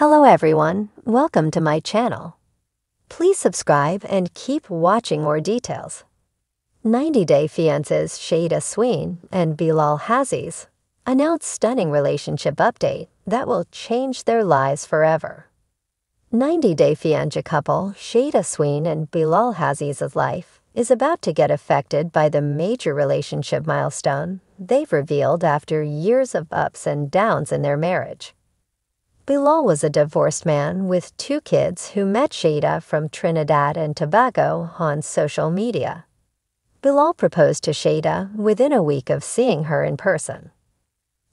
Hello everyone, welcome to my channel. Please subscribe and keep watching more details. 90-Day Fiancé's Shaeeda Sween and Bilal Hazziez announced stunning relationship update that will change their lives forever. 90-Day Fiancé couple Shaeeda Sween and Bilal Hazziez's life is about to get affected by the major relationship milestone they've revealed after years of ups and downs in their marriage. Bilal was a divorced man with 2 kids who met Shaeeda from Trinidad and Tobago on social media. Bilal proposed to Shaeeda within a week of seeing her in person.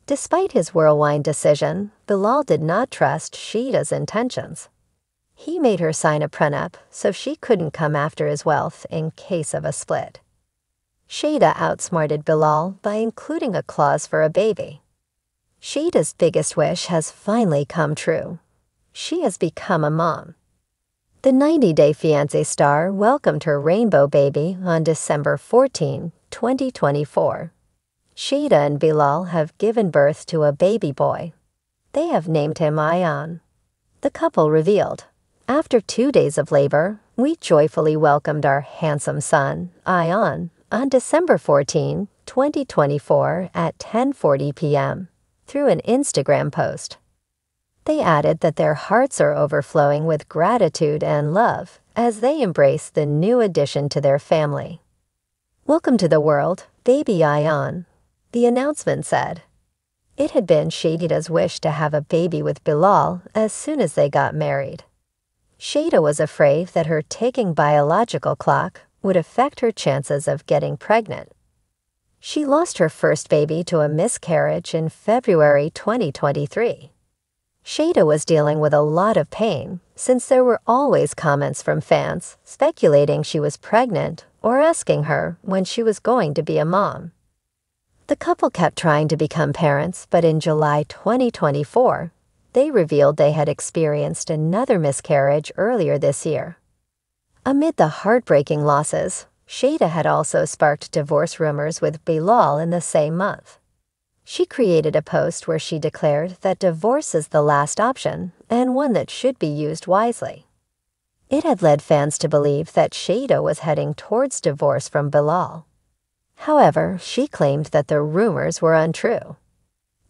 Despite his whirlwind decision, Bilal did not trust Shaeeda's intentions. He made her sign a prenup so she couldn't come after his wealth in case of a split. Shaeeda outsmarted Bilal by including a clause for a baby. Shaeeda's biggest wish has finally come true. She has become a mom. The 90-Day Fiancé star welcomed her rainbow baby on December 14, 2024. Shaeeda and Bilal have given birth to a baby boy. They have named him Ion. The couple revealed, "After 2 days of labor, we joyfully welcomed our handsome son, Ion, on December 14, 2024 at 10:40 p.m. through an Instagram post." They added that their hearts are overflowing with gratitude and love as they embrace the new addition to their family. "Welcome to the world, baby Ion," the announcement said. It had been Shaeeda's wish to have a baby with Bilal as soon as they got married. Shaeeda was afraid that her ticking biological clock would affect her chances of getting pregnant. She lost her first baby to a miscarriage in February 2023. Shaeeda was dealing with a lot of pain since there were always comments from fans speculating she was pregnant or asking her when she was going to be a mom. The couple kept trying to become parents, but in July 2024, they revealed they had experienced another miscarriage earlier this year. Amid the heartbreaking losses, Shaeeda had also sparked divorce rumors with Bilal in the same month. She created a post where she declared that divorce is the last option and one that should be used wisely. It had led fans to believe that Shaeeda was heading towards divorce from Bilal. However, she claimed that the rumors were untrue.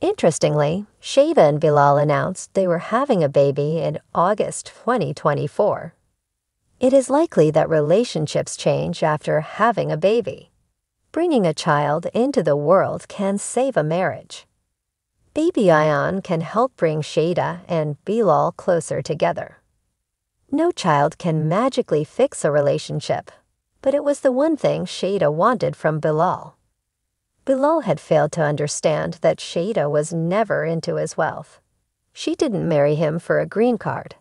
Interestingly, Shaeeda and Bilal announced they were having a baby in August 2024. It is likely that relationships change after having a baby. Bringing a child into the world can save a marriage. Baby Ion can help bring Shaeeda and Bilal closer together. No child can magically fix a relationship, but it was the one thing Shaeeda wanted from Bilal. Bilal had failed to understand that Shaeeda was never into his wealth. She didn't marry him for a green card.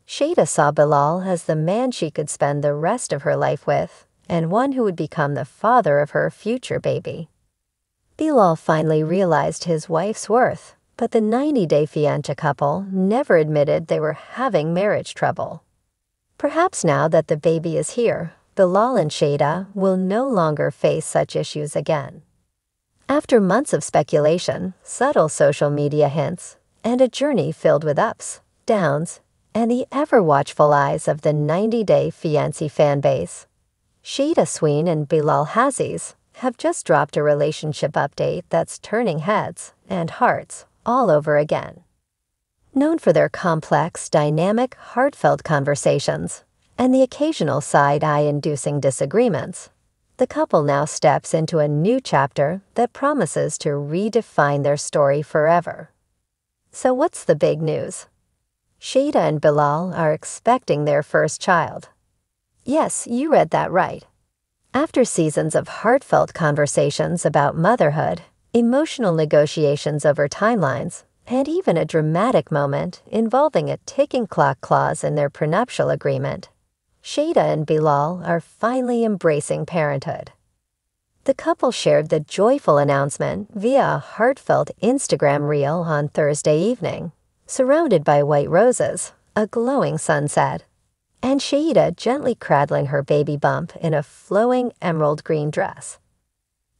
Shaeeda saw Bilal as the man she could spend the rest of her life with and one who would become the father of her future baby. Bilal finally realized his wife's worth, but the 90-Day Fiancé couple never admitted they were having marriage trouble. Perhaps now that the baby is here, Bilal and Shaeeda will no longer face such issues again. After months of speculation, subtle social media hints, and a journey filled with ups, downs, and the ever-watchful eyes of the 90-Day Fiancé fanbase, Shaeeda Sween and Bilal Hazziez have just dropped a relationship update that's turning heads and hearts all over again. Known for their complex, dynamic, heartfelt conversations and the occasional side-eye-inducing disagreements, the couple now steps into a new chapter that promises to redefine their story forever. So what's the big news? Shaeeda and Bilal are expecting their first child. Yes, you read that right. After seasons of heartfelt conversations about motherhood, emotional negotiations over timelines, and even a dramatic moment involving a ticking clock clause in their prenuptial agreement, Shaeeda and Bilal are finally embracing parenthood. The couple shared the joyful announcement via a heartfelt Instagram reel on Thursday evening, surrounded by white roses, a glowing sunset, and Shaeeda gently cradling her baby bump in a flowing emerald green dress.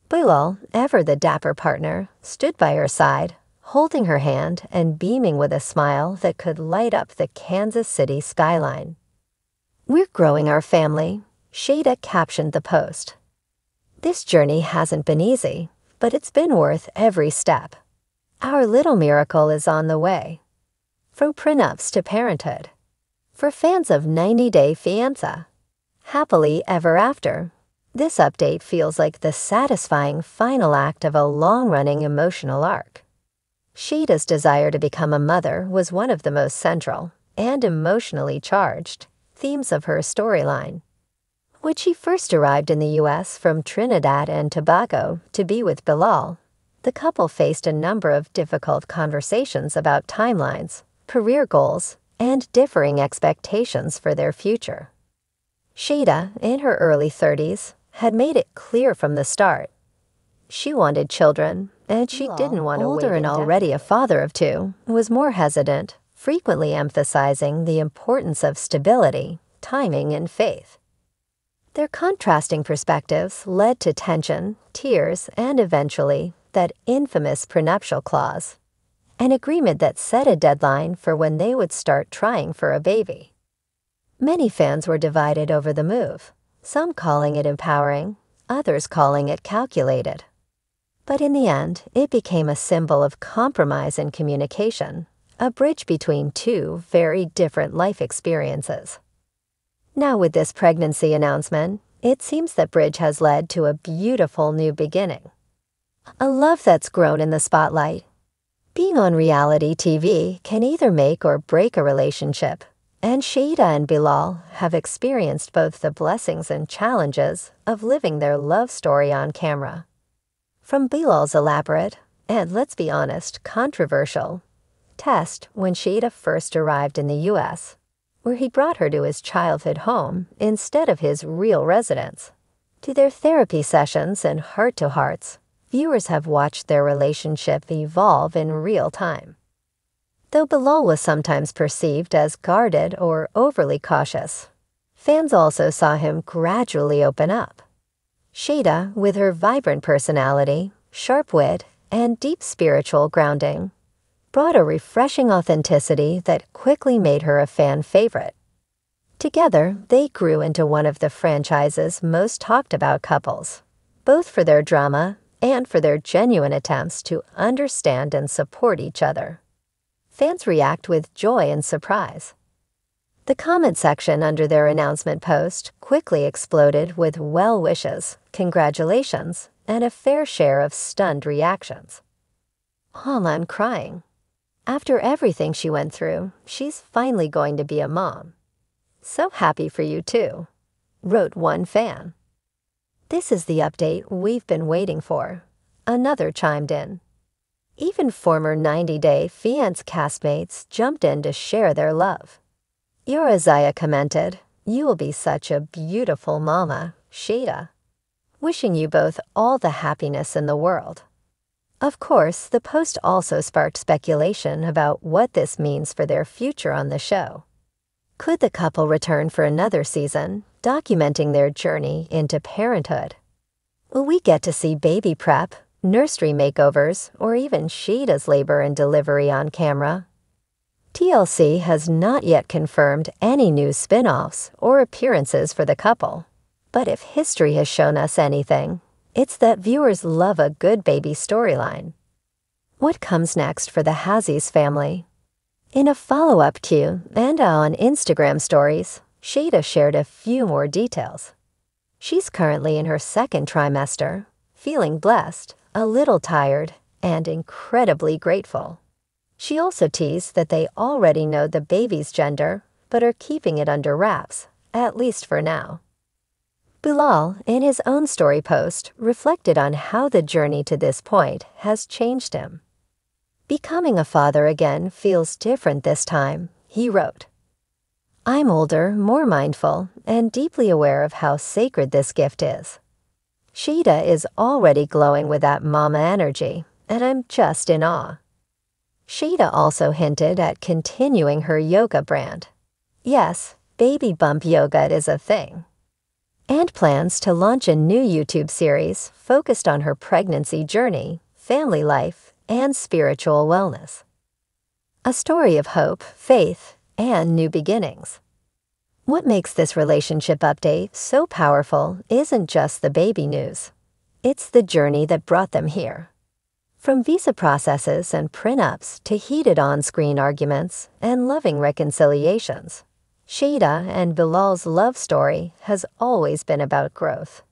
Bilal, ever the dapper partner, stood by her side, holding her hand and beaming with a smile that could light up the Kansas City skyline. "We're growing our family," Shaeeda captioned the post. "This journey hasn't been easy, but it's been worth every step. Our little miracle is on the way." From prenups to parenthood. For fans of 90 Day Fiancé, happily ever after, this update feels like the satisfying final act of a long-running emotional arc. Shaeeda's desire to become a mother was one of the most central and emotionally charged themes of her storyline. When she first arrived in the U.S. from Trinidad and Tobago to be with Bilal, the couple faced a number of difficult conversations about timelines, career goals, and differing expectations for their future. Shaeeda, in her early 30s, had made it clear from the start. She wanted children, and she didn't want to wait. Older and already a father of two, was more hesitant, frequently emphasizing the importance of stability, timing, and faith. Their contrasting perspectives led to tension, tears, and eventually that infamous prenuptial clause, an agreement that set a deadline for when they would start trying for a baby. Many fans were divided over the move, some calling it empowering, others calling it calculated. But in the end, it became a symbol of compromise and communication, a bridge between two very different life experiences. Now with this pregnancy announcement, it seems that bridge has led to a beautiful new beginning. A love that's grown in the spotlight. Being on reality TV can either make or break a relationship, and Shaeeda and Bilal have experienced both the blessings and challenges of living their love story on camera. From Bilal's elaborate, and let's be honest, controversial, test when Shaeeda first arrived in the U.S., where he brought her to his childhood home instead of his real residence, to their therapy sessions and heart-to-hearts, viewers have watched their relationship evolve in real time. Though Bilal was sometimes perceived as guarded or overly cautious, fans also saw him gradually open up. Shaeeda, with her vibrant personality, sharp wit, and deep spiritual grounding, brought a refreshing authenticity that quickly made her a fan favorite. Together, they grew into one of the franchise's most talked about couples, both for their drama and for their genuine attempts to understand and support each other. Fans react with joy and surprise. The comment section under their announcement post quickly exploded with well wishes, congratulations, and a fair share of stunned reactions. "I'm crying. After everything she went through, she's finally going to be a mom. So happy for you too," wrote one fan. "This is the update we've been waiting for," another chimed in. Even former 90 Day Fiancé castmates jumped in to share their love. Hazziez commented, "You will be such a beautiful mama, Shaeeda. Wishing you both all the happiness in the world." Of course, the post also sparked speculation about what this means for their future on the show. Could the couple return for another season, documenting their journey into parenthood? Will we get to see baby prep, nursery makeovers, or even Shaeeda's labor and delivery on camera? TLC has not yet confirmed any new spin-offs or appearances for the couple, but if history has shown us anything, it's that viewers love a good baby storyline. What comes next for the Hazziez family? In a follow-up to and on Instagram stories, Shaeeda shared a few more details. She's currently in her second trimester, feeling blessed, a little tired, and incredibly grateful. She also teased that they already know the baby's gender, but are keeping it under wraps, at least for now. Bilal, in his own story post, reflected on how the journey to this point has changed him. Becoming a father again feels different this time, he wrote. "I'm older, more mindful, and deeply aware of how sacred this gift is. Shaeeda is already glowing with that mama energy, and I'm just in awe." Shaeeda also hinted at continuing her yoga brand. Yes, baby bump yoga is a thing. And plans to launch a new YouTube series focused on her pregnancy journey, family life, and spiritual wellness. A story of hope, faith, and new beginnings. What makes this relationship update so powerful isn't just the baby news. It's the journey that brought them here. From visa processes and prenups to heated on-screen arguments and loving reconciliations, Shaeeda and Bilal's love story has always been about growth.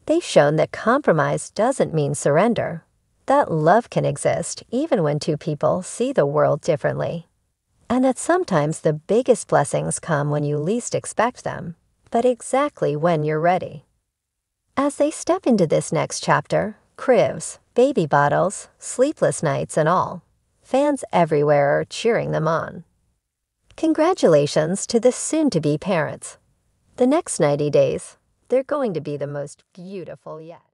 They've shown that compromise doesn't mean surrender, that love can exist even when two people see the world differently, and that sometimes the biggest blessings come when you least expect them, but exactly when you're ready. As they step into this next chapter, cribs, baby bottles, sleepless nights and all, fans everywhere are cheering them on. Congratulations to the soon-to-be parents. The next 90 days, they're going to be the most beautiful yet.